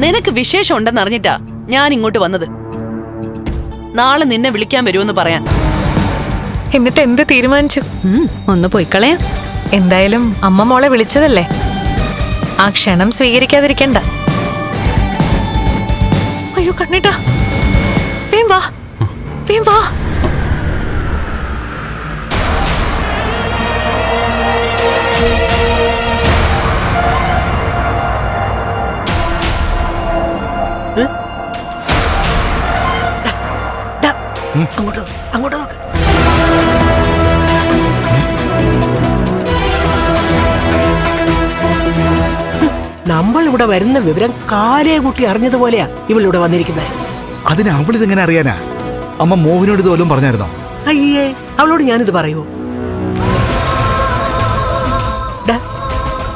നിനക്ക് വിശേഷം ഉണ്ടെന്ന് അറിഞ്ഞിട്ടാ ഞാൻ ഇങ്ങോട്ട് വന്നത്. നാളെ നിന്നെ വിളിക്കാൻ വരുമെന്ന് പറയാൻ. എന്നിട്ട് എന്ത് തീരുമാനിച്ചു? ഒന്ന് പോയിക്കളയാ. എന്തായാലും അമ്മ മോളെ വിളിച്ചതല്ലേ, ആ ക്ഷണം സ്വീകരിക്കാതിരിക്കണ്ട. അയ്യോ കണ്ണേട്ടാ, വേം വാ, വേം വാ. അങ്ങോട്ട് നോക്ക്. നമ്മൾ ഇവിടെ വരുന്ന വിവരം കാലേ കുട്ടി അറിഞ്ഞതുപോലെയാ ഇവളിവിടെ വന്നിരിക്കുന്നത്. അതിന് അവളിതെങ്ങനെ അറിയാനാ? അമ്മ മോഹിനോട് ഇത് വല്ലതും പറഞ്ഞായിരുന്നോ? അയ്യേ, അവളോട് ഞാനിത് പറയുമോ?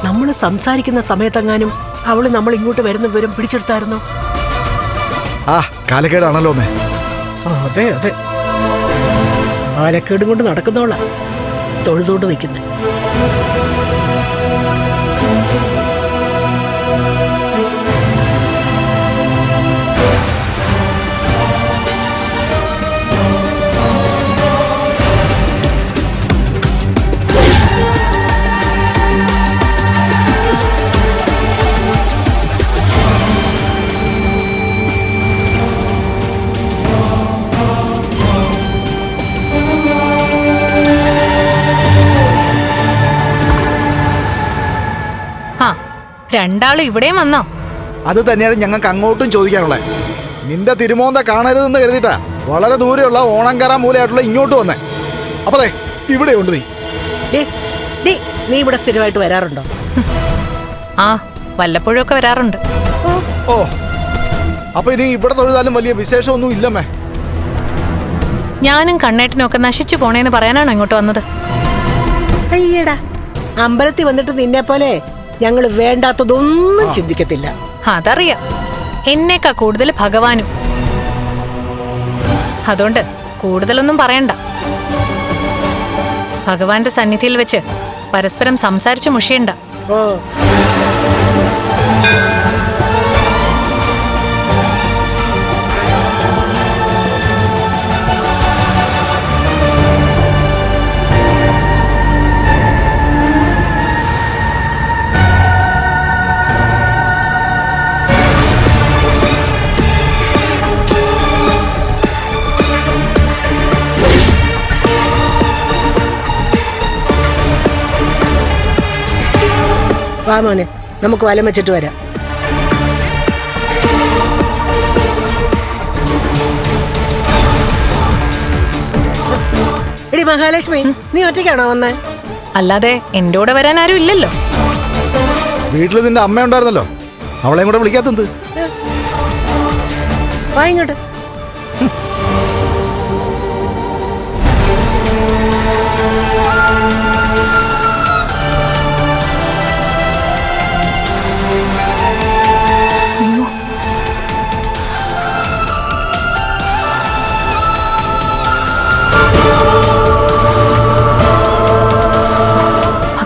നമ്മള് സംസാരിക്കുന്ന സമയത്തെങ്ങാനും അവള് നമ്മൾ ഇങ്ങോട്ട് വരുന്ന വിവരം പിടിച്ചെടുത്തായിരുന്നോ? കാലക്കേടാണല്ലോ അമ്മേ. അതെ അതെ, കാലക്കേടും കൊണ്ട് നടക്കുന്നവളാ തൊഴുതോണ്ട് നിൽക്കുന്നത്. രണ്ടാളും ഇവിടെയും വന്നോ? അത് തന്നെയാണ് ഞങ്ങൾക്ക് അങ്ങോട്ടും ചോദിക്കാനുള്ളത്. നിന്റെ തിരുമോന്ത കാണരുതെന്ന് കരുതിട്ടാ വളരെ ദൂരെയുള്ള ഓണങ്കര മൂലയായിട്ടുള്ള ഇങ്ങോട്ട് വന്നേ. അപ്പതേ ഇവിടെ ഉണ്ട്. നീ ഇവിടെ സ്ഥിരമായിട്ട് വരാറുണ്ടോ? വല്ലപ്പോഴും ഒക്കെ വരാറുണ്ട്. ഓ, അപ്പൊ ഇനി ഇവിടെ തൊഴുതാലും വലിയ വിശേഷമൊന്നും ഇല്ലമ്മേ. ഞാനും കണ്ണേട്ടനും ഒക്കെ നശിച്ചു പോണേന്ന് പറയാനാണോ ഇങ്ങോട്ട് വന്നത്? അയ്യടാ, അമ്പലത്തിൽ വന്നിട്ട് നിന്നെ പോലെ ഞങ്ങള് വേണ്ടാത്തതൊന്നും ചിന്തിക്കത്തില്ല. അതറിയാം, എന്നേക്കാ കൂടുതൽ ഭഗവാനും. അതുകൊണ്ട് കൂടുതലൊന്നും പറയണ്ട. ഭഗവാന്റെ സന്നിധിയിൽ വെച്ച് പരസ്പരം സംസാരിച്ചു മുഷിയണ്ട. ഓ, വാ മോനെ, നമുക്ക് വലം വെച്ചിട്ട് വരാം. എടി മഹാലക്ഷ്മി, നീ ഒറ്റയ്ക്കാണോ വന്നേ? അല്ലാതെ എന്റെ കൂടെ വരാൻ ആരും ഇല്ലല്ലോ. വീട്ടിൽ നിന്റെ അമ്മ ഉണ്ടായിരുന്നല്ലോ, അവളെയും കൂടെ വിളിക്കാത്തത്? വാ ഇങ്ങോട്ട്.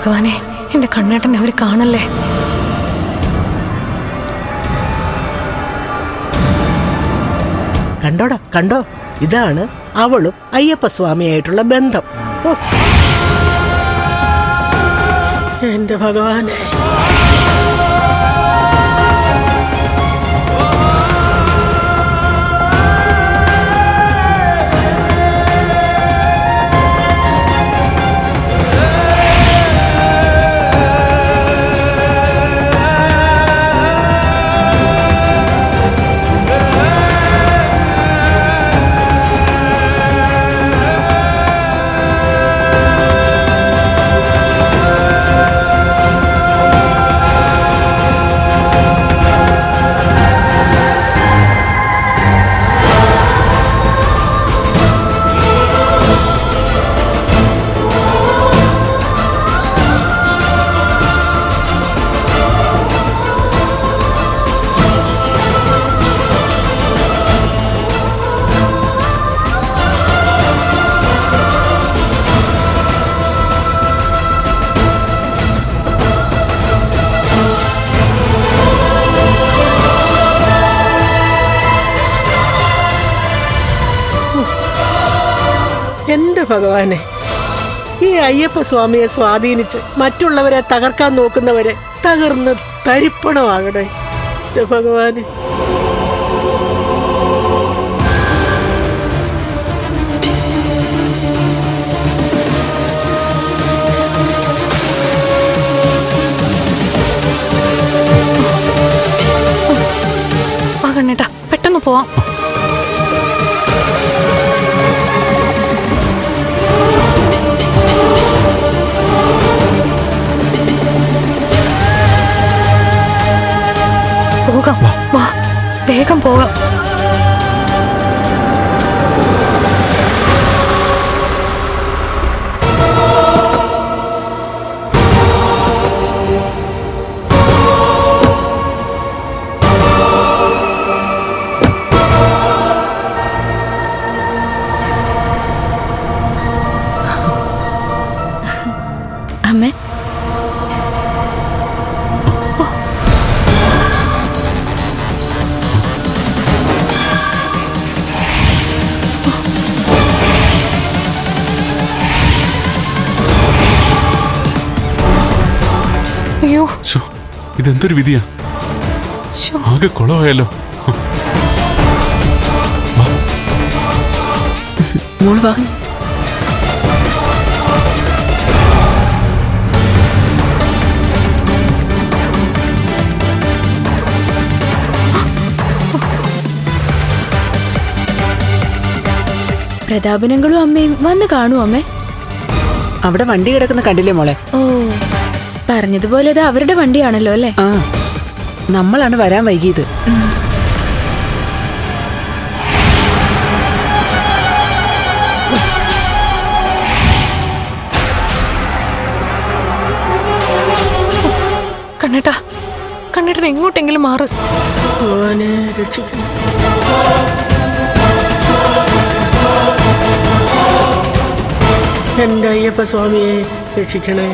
ഭഗവാനെ, എന്റെ കണ്ണേട്ടനെ അവര് കാണല്ലേ. കണ്ടോടാ, കണ്ടോ, ഇതാണ് അവളും അയ്യപ്പസ്വാമിയായിട്ടുള്ള ബന്ധം. എന്റെ ഭഗവാനെ. എന്റെ ഭഗവാനെ, ഈ അയ്യപ്പ സ്വാമിയെ സ്വാധീനിച്ച് മറ്റുള്ളവരെ തകർക്കാൻ നോക്കുന്നവരെ തകർന്ന് തരിപ്പണമാകണേ എന്റെ ഭഗവാനെ. വാ കണ്ണേട്ടാ, പെട്ടെന്ന് പോവാം. പോകാം, വാ വേഗം പോകാം. അമ്മേ, അയ്യോ, ഇതെന്തൊരു വിധിയാ, ആകെ കുളമായല്ലോ. മോള് വാ. പ്രതാപനങ്ങളും അമ്മയും വന്ന് കാണൂ അമ്മേ. അവിടെ വണ്ടി കിടക്കുന്ന കണ്ടില്ലേ മോളെ? ഓ, പറഞ്ഞതുപോലെ അത് അവരുടെ വണ്ടിയാണല്ലോ അല്ലേ? ആ, നമ്മളാണ് വരാൻ വൈകിയത്. കണ്ണേട്ടാ, കണ്ണേട്ടൻ എങ്ങോട്ടെങ്കിലും മാറ്. ഭഗവാനെ രക്ഷിക്കണം. എന്റെ അയ്യപ്പ സ്വാമിയെ രക്ഷിക്കണേ.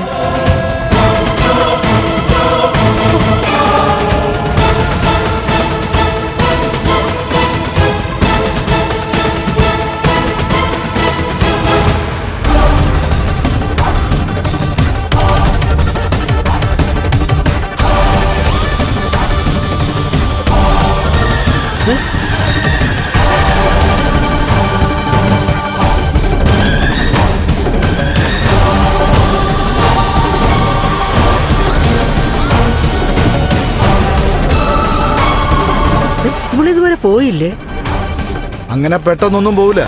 ഇവളിതുവരെ പോയില്ലേ? അങ്ങനെ പെട്ടെന്നൊന്നും പോവില്ല.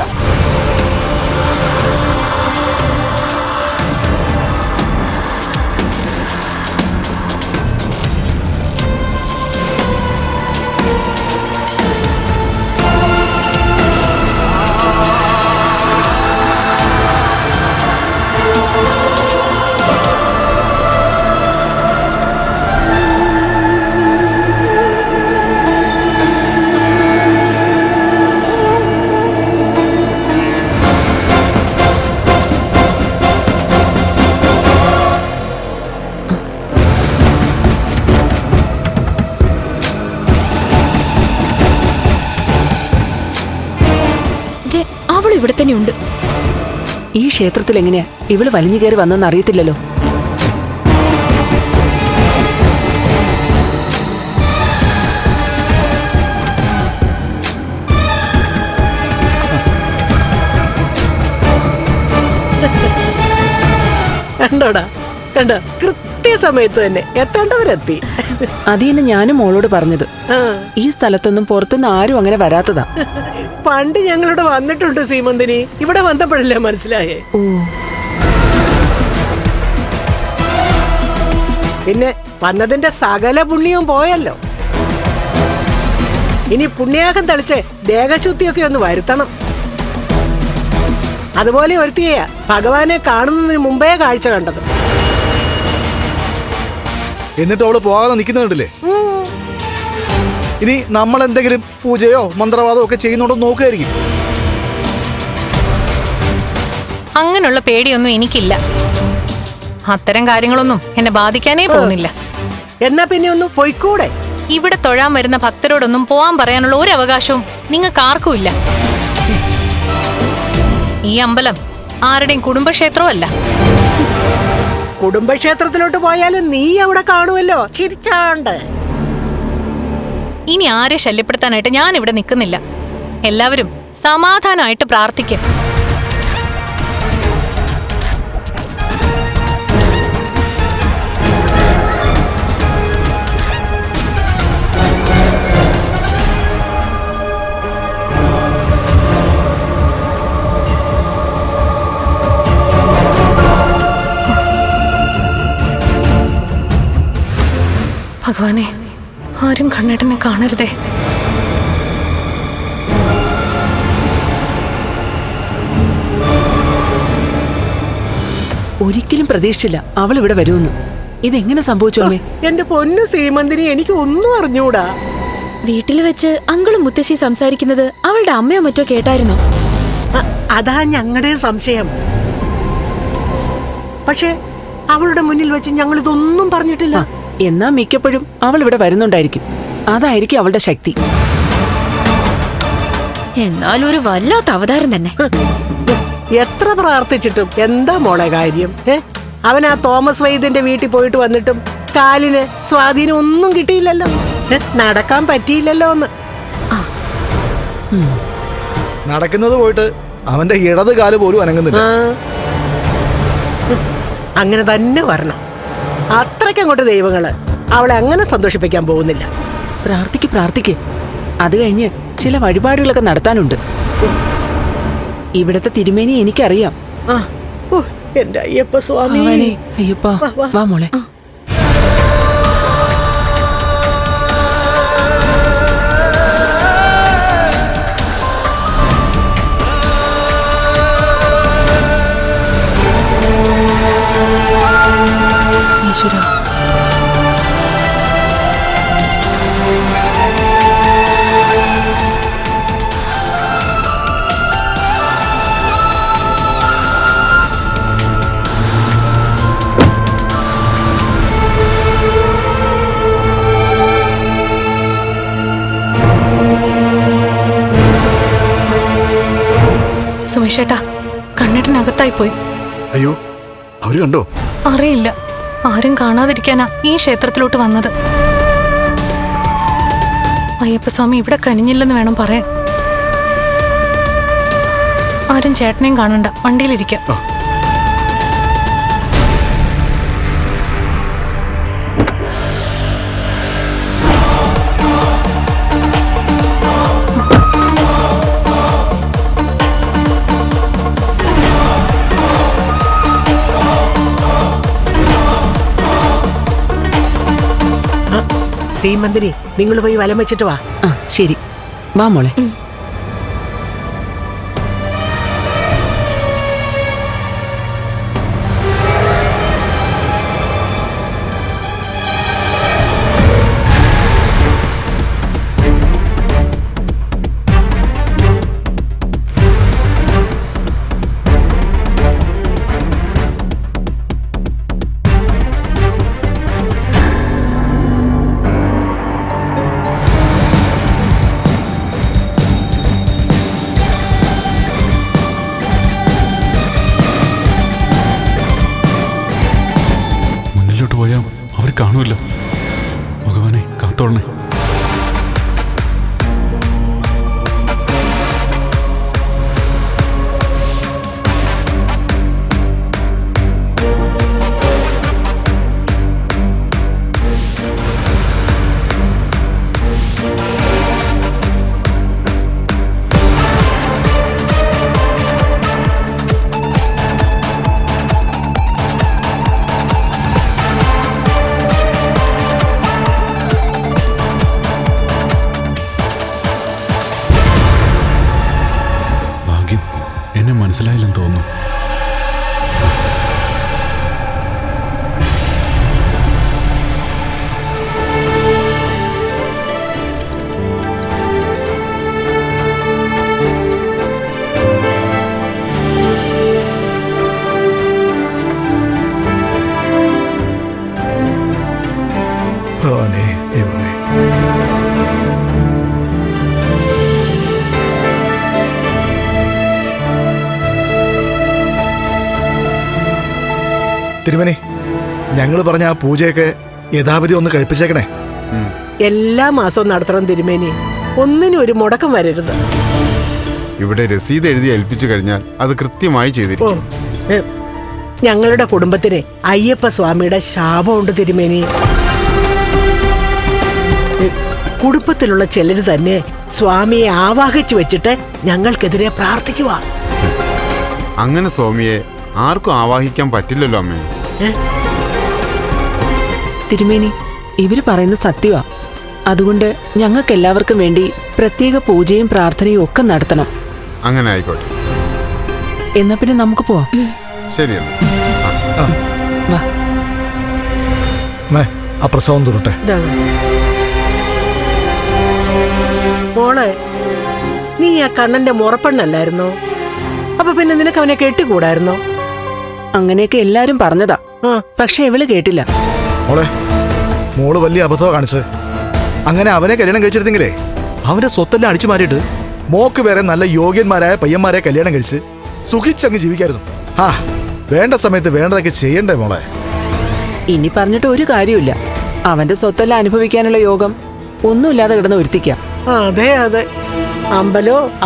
അവൾ ഇവിടെ തന്നെ ഉണ്ട്. ഈ ക്ഷേത്രത്തിൽ എങ്ങനെയാ ഇവള് വലിഞ്ഞു കയറി വന്നെന്ന് അറിയത്തില്ലല്ലോ. കണ്ടോടാ, കണ്ടോ, കൃത്യസമയത്ത് തന്നെ എത്തേണ്ടവരെത്തി. അതീന്ന് ഞാനും മോളോട് പറഞ്ഞത്. ഈ സ്ഥലത്തൊന്നും പുറത്തുനിന്ന് ആരും അങ്ങനെ വരാത്തതാ. പണ്ട് ഞങ്ങളിവിടെ വന്നിട്ടുണ്ട് സീമന്തിനി. ഇവിടെ വന്നപ്പോഴല്ലേ മനസ്സിലായേ. ഓ, പിന്നെ വന്നതിന്റെ സകല പുണ്യവും പോയല്ലോ. ഇനി പുണ്യാഹം തളിച്ച് ദേഹശുദ്ധിയൊക്കെ ഒന്ന് വരുത്തണം. അതുപോലെ ഒരുത്തിയ ഭഗവാനെ കാണുന്നതിന് മുമ്പേ കാഴ്ച കണ്ടത്. എന്നിട്ട് അവള് പോകാതെ നിൽക്കുന്ന കണ്ടില്ലേ? ഇനി നമ്മൾ എന്തെങ്കിലും പൂജയോ മന്ത്രവാദമോ ഒക്കെ ചെയ്യുന്നുണ്ടോ നോക്കുകയായിരിക്കും. അങ്ങനെയുള്ള പേടിയൊന്നും എനിക്കില്ല. അത്തരം കാര്യങ്ങളൊന്നും എന്നെ ബാധിക്കാനേ പോകുന്നില്ല. എന്നാ പിന്നെ ഒന്ന് പൊയ്ക്കൂടെ? ഇവിടെ തൊഴാൻ വരുന്ന ഭക്തരോടൊന്നും പോവാൻ പറയാനുള്ള ഒരു അവകാശവും നിങ്ങൾക്ക് ആർക്കും ഇല്ല. ഈ അമ്പലം ആരുടെയും കുടുംബക്ഷേത്രവും അല്ല. കുടുംബക്ഷേത്രത്തിലോട്ട് പോയാലും നീ അവിടെ കാണുമല്ലോ ചിരിച്ചാണ്ട്. ഇനി ആരെ ശല്യപ്പെടുത്താനായിട്ട് ഞാൻ ഇവിടെ നിൽക്കുന്നില്ല. എല്ലാവരും സമാധാനമായിട്ട് പ്രാർത്ഥിക്കും. ഭഗവാനെ, ആരും കണ്ണേട്ടനെ കാണരുതേ. ഒരിക്കലും പ്രതീക്ഷിച്ചില്ല അവൾ ഇവിടെ വരുമെന്ന്. ഇതെങ്ങനെ സംഭവിച്ചു അമ്മേ? എന്റെ പൊന്നു സീമന്തിനി, എനിക്ക് ഒന്നും അറിഞ്ഞൂടാ. വീട്ടിൽ വെച്ച് അങ്കിളും മുത്തശ്ശി സംസാരിക്കുന്നത് അവളുടെ അമ്മയോ മറ്റോ കേട്ടായിരുന്നോ? അതാ ഞങ്ങളുടെ സംശയം. പക്ഷെ അവളുടെ മുന്നിൽ വെച്ച് ഞങ്ങൾ ഇതൊന്നും പറഞ്ഞിട്ടില്ല. എന്നാ മിക്കപ്പോഴും അവൾ ഇവിടെ വരുന്നുണ്ടായിരിക്കും. അതായിരിക്കും അവളുടെ ശക്തി. എന്നാലും ഒരു വല്ലാത്ത അവതാരം തന്നെ. എത്ര പ്രാർത്ഥിച്ചിട്ടും എന്താ മോളെ കാര്യം? അവൻ ആ തോമസ് വൈദ്യന്റെ വീട്ടിൽ പോയിട്ട് വന്നിട്ടും കാലിന് സ്വാധീനം ഒന്നും കിട്ടിയില്ലല്ലോ. നടക്കാൻ പറ്റിയില്ലല്ലോ ഒന്ന്. നടക്കുന്നത് പോയിട്ട് അവന്റെ ഇടത് കാല് പോലും അനങ്ങുന്നില്ല. അങ്ങനെ തന്നെ വരണം. അത്രയ്ക്കങ്ങോട്ട് ദൈവങ്ങള് അവളെ അങ്ങനെ സന്തോഷിപ്പിക്കാൻ പോകുന്നില്ല. പ്രാർത്ഥിക്ക്. അത് കഴിഞ്ഞ് ചില വഴിപാടുകളൊക്കെ നടത്താനുണ്ട്. ഇവിടത്തെ തിരുമേനി എനിക്കറിയാം. എന്റെ അയ്യപ്പ സ്വാമി. അയ്യപ്പ, വാ മോളെ. ഈശ്വര, സുമേഷേട്ടാ, കണ്ണേട്ടനകത്തായി പോയി. അയ്യോ, അവര് കണ്ടോ? അറിയില്ല. ആരും കാണാതിരിക്കാനാ ഈ ക്ഷേത്രത്തിലോട്ട് വന്നത്. അയ്യപ്പസ്വാമി ഇവിടെ കനിഞ്ഞില്ലെന്ന് വേണം പറയാൻ. ആരും ചേട്ടനെയും കാണണ്ട, വണ്ടിയിലിരിക്കാം. സീമന്തിനി, നിങ്ങൾ പോയി വലം വെച്ചിട്ട് വാ. ശരി, വാ മോളെ. പോയാ അവർ കാണൂല്ലോ. ഭഗവാനെ കാത്തോളണേ. എന്നെ മനസ്സിലായില്ലെന്ന് തോന്നുന്നു. ഭഗവാനേ, ദൈവമേ. തിരുമേനി, ഞങ്ങൾ പറഞ്ഞ ആ പൂജയൊക്കെ യഥാവിധി ഒന്ന് കഴിപ്പിച്ചേക്കണേ. എല്ലാ മാസവും നടത്തണം തിരുമേനി. ഒന്നിനും ഒരു മുടക്കം വരരുത്. ഇവിടെ രസീത് എഴുതി ഏൽപ്പിച്ചു കഴിഞ്ഞാൽ അത് കൃത്യമായി ചെയ്തിരിക്കും. ഞങ്ങളുടെ കുടുംബത്തിന് അയ്യപ്പ സ്വാമിയുടെ ശാപമുണ്ട് തിരുമേനി. കുടുംബത്തിലുള്ള ചിലര് തന്നെ സ്വാമിയെ ആവാഹിച്ചു വെച്ചിട്ട് ഞങ്ങൾക്കെതിരെ പ്രാർത്ഥിക്കുക. അങ്ങനെ സ്വാമിയെ ആർക്കും ആവാഹിക്കാൻ പറ്റില്ലല്ലോ അമ്മേ. തിരുമേനി, ഇവര് പറയുന്നത് സത്യമാ. അതുകൊണ്ട് ഞങ്ങൾക്ക് എല്ലാവർക്കും വേണ്ടി പ്രത്യേക പൂജയും പ്രാർത്ഥനയും ഒക്കെ നടത്തണം. അങ്ങനെ ആയിക്കോട്ടെ. എന്നാ പിന്നെ നമുക്ക് പോവാം. ശരിയെന്നാ. വാ. ആ പ്രസവം തുറട്ടെ. മോളെ, നീ ആ കണ്ണന്റെ മുറപ്പെണ്ണല്ലായിരുന്നോ? അപ്പൊ പിന്നെ നിനക്ക് അവനെ കെട്ടിക്കൂടായിരുന്നോ? അങ്ങനെയൊക്കെ എല്ലാരും പറഞ്ഞതാ, പക്ഷെ ഇവള് കേട്ടില്ല. മോള് വലിയ അബദ്ധമാണ് കാണിച്ചത്. അങ്ങനെ അവനെ കല്യാണം കഴിച്ചിരുന്നെങ്കിലേ അവന്റെ സ്വത്തെല്ലാം അടിച്ചു മാറ്റിയിട്ട് മോക്ക് വേറെ നല്ല യോഗ്യന്മാരായ പയ്യന്മാരെ കല്യാണം കഴിച്ച് സുഖിച്ചങ്ങ് ജീവിക്കായിരുന്നു. വേണ്ട സമയത്ത് വേണ്ടതൊക്കെ ചെയ്യണ്ടേ മോളെ? ഇനി പറഞ്ഞിട്ട് ഒരു കാര്യമില്ല. അവന്റെ സ്വത്തെല്ലാം അനുഭവിക്കാനുള്ള യോഗം ഒന്നുമില്ലാതെ കിടന്ന് ഒരുത്തിക്കാം. അതെ അതെ,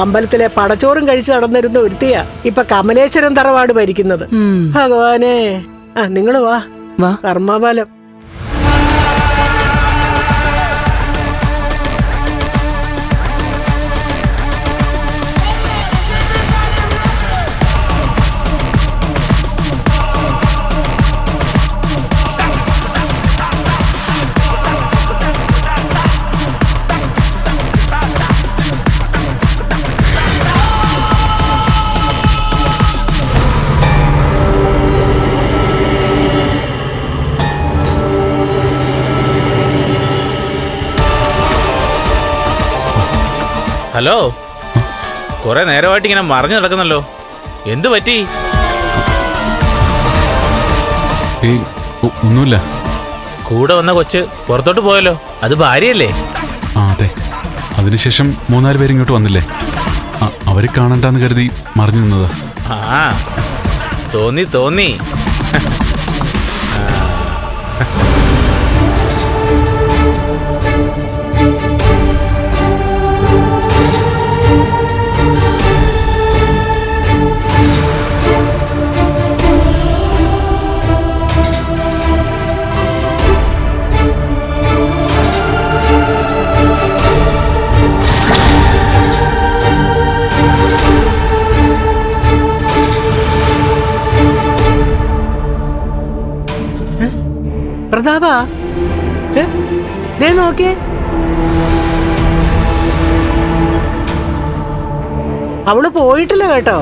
അമ്പലത്തിലെ പടച്ചോറും കഴിച്ച് നടന്നിരുന്ന ഒരുത്തിയാ ഇപ്പൊ കമലേശ്വരം തറവാട് ഭരിക്കുന്നത്. ഭഗവാനെ, നിങ്ങള് വാ. കർമ്മബലം. ഹലോ, കുറെ നേരമായിട്ട് ഇങ്ങനെ മറിഞ്ഞു നടക്കുന്നല്ലോ, എന്തു പറ്റി? ഒന്നുമില്ല. കൂടെ വന്ന കൊച്ച് പുറത്തോട്ട് പോയല്ലോ, അത് ഭാര്യയല്ലേ? അതെ. അതിനുശേഷം 3-4 പേര് ഇങ്ങോട്ട് വന്നില്ലേ, അവരെ കാണണ്ടെന്ന് കരുതി മറിഞ്ഞു നിന്നതാ. തോന്നി. പ്രതാപ, നോക്കേ, അവള് പോയിട്ടില്ല കേട്ടോ.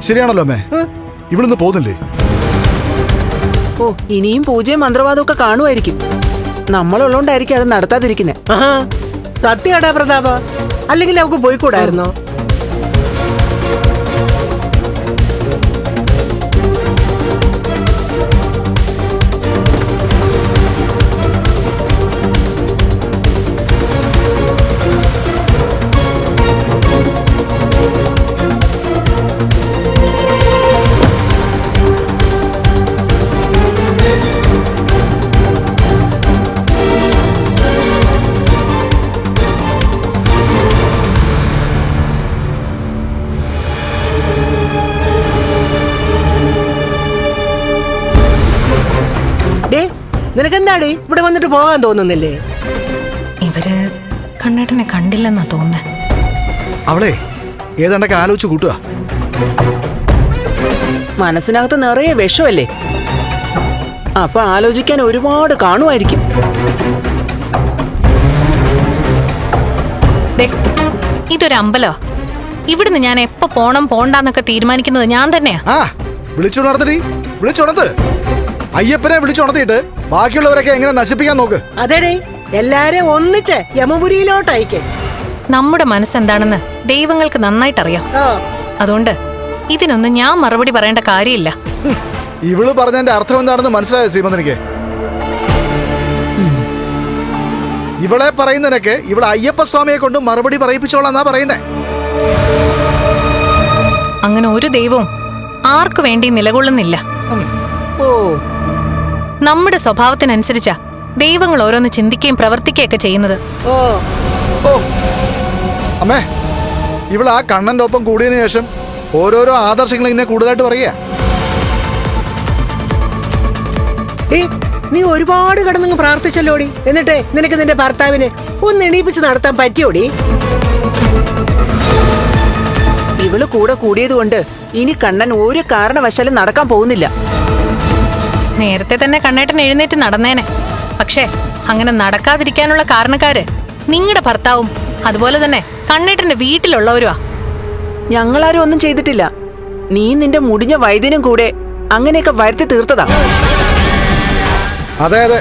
ശരിയാണല്ലോ അമ്മേ, ഇവിടുന്ന് പോകുന്നില്ലേ? ഇനിയും പൂജയും മന്ത്രവാദവും ഒക്കെ കാണുമായിരിക്കും. നമ്മളുള്ളോണ്ടായിരിക്കും അത് നടത്താതിരിക്കുന്നേ. സത്യമാടാ പ്രതാപ, അല്ലെങ്കിൽ അവക്ക് പോയിക്കൂടായിരുന്നോ? നിനക്കെന്താടി ഇവിടെ വന്നിട്ട് പോകാൻ തോന്നുന്നില്ലേ? ഇവര് കണ്ണേട്ടനെ കണ്ടില്ലെന്നാ തോന്നുന്നേ. അവളെ ഏതാണ്ടൊക്കെ ആലോചിച്ച് കൂട്ടുക. മനസ്സിനകത്ത് നിറയെ വിഷമല്ലേ, അപ്പൊ ആലോചിക്കാൻ ഒരുപാട് കാണുമായിരിക്കും. ഇതൊരു അമ്പലോ? ഇവിടുന്ന് ഞാൻ എപ്പോ പോണം പോണ്ടാന്നൊക്കെ തീരുമാനിക്കുന്നത് ഞാൻ തന്നെയാ. വിളിച്ചുണർത്ത്. അയ്യപ്പനെ വിളിച്ചുണർത്തിയിട്ട് ബാക്കിയുള്ളവരൊക്കെ എങ്ങനെ നശിപ്പിക്കാൻ നോക്ക്. അതെടേ, എല്ലാരെയും ഒന്നിച്ച് യമപുരിയിലോട്ട് അയക്കേ. നമ്മുടെ മനസ്സെന്താണെന്ന് ദൈവങ്ങൾക്ക് നന്നായിട്ടറിയാം. അതുകൊണ്ട് ഇതിനൊന്നും ഞാൻ മറുപടി പറയേണ്ട കാര്യമില്ല. ഇവള് പറഞ്ഞതിന്റെ അർത്ഥം എന്താണെന്ന് മനസ്സിലായോ സീമന്തനിക്ക്? ഇവളെ പറയുന്നതിനൊക്കെ ഇവിടെ അയ്യപ്പ സ്വാമിയെ കൊണ്ട് മറുപടി പറയിപ്പിച്ചോളാന്നാ പറയുന്നേ. അങ്ങനെ ഒരു ദൈവവും ആർക്കു വേണ്ടി നിലകൊള്ളുന്നില്ല. ഓ നമ്മുടെ സ്വഭാവത്തിനനുസരിച്ചാ ദൈവങ്ങൾ ഓരോന്ന് ചിന്തിക്കുകയും പ്രവർത്തിക്കുകയൊക്കെ ചെയ്യുന്നത്. ഓ ഓ അമ്മേ, ഇവൾ ആ കണ്ണന്റെ ഒപ്പം കൂടിയതിനു ശേഷം ഓരോരോ ആദർശങ്ങൾ ഇങ്ങനെ കൂടുതലായിട്ട് പറയുക. നീ ഒരുപാട് കിടന്നങ്ങ് പ്രാർത്ഥിച്ചല്ലോടി. എന്നിട്ട് നിനക്ക് നിന്റെ ഭർത്താവിനെ ഒന്ന് എണീപ്പിച്ച് നടത്താൻ പറ്റിയോടി? ഇവള് കൂടെ കൂടിയതുകൊണ്ട് ഇനി കണ്ണൻ ഒരു കാരണവശാലും നടക്കാൻ പോകുന്നില്ല. നേരത്തെ തന്നെ കണ്ണേട്ടൻ എഴുന്നേറ്റ് നടന്നേനെ. പക്ഷേ അങ്ങനെ നടക്കാതിരിക്കാനുള്ള കാരണക്കാര് നിങ്ങളുടെ ഭർത്താവും അതുപോലെ തന്നെ കണ്ണേട്ടന്റെ വീട്ടിലുള്ളവരുവാ. ഞങ്ങളാരും ഒന്നും ചെയ്തിട്ടില്ല. നീ നിന്റെ മുടിഞ്ഞ വൈദ്യനും കൂടെ അങ്ങനെയൊക്കെ വരുത്തി തീർത്തതാ. അതെ അതെ,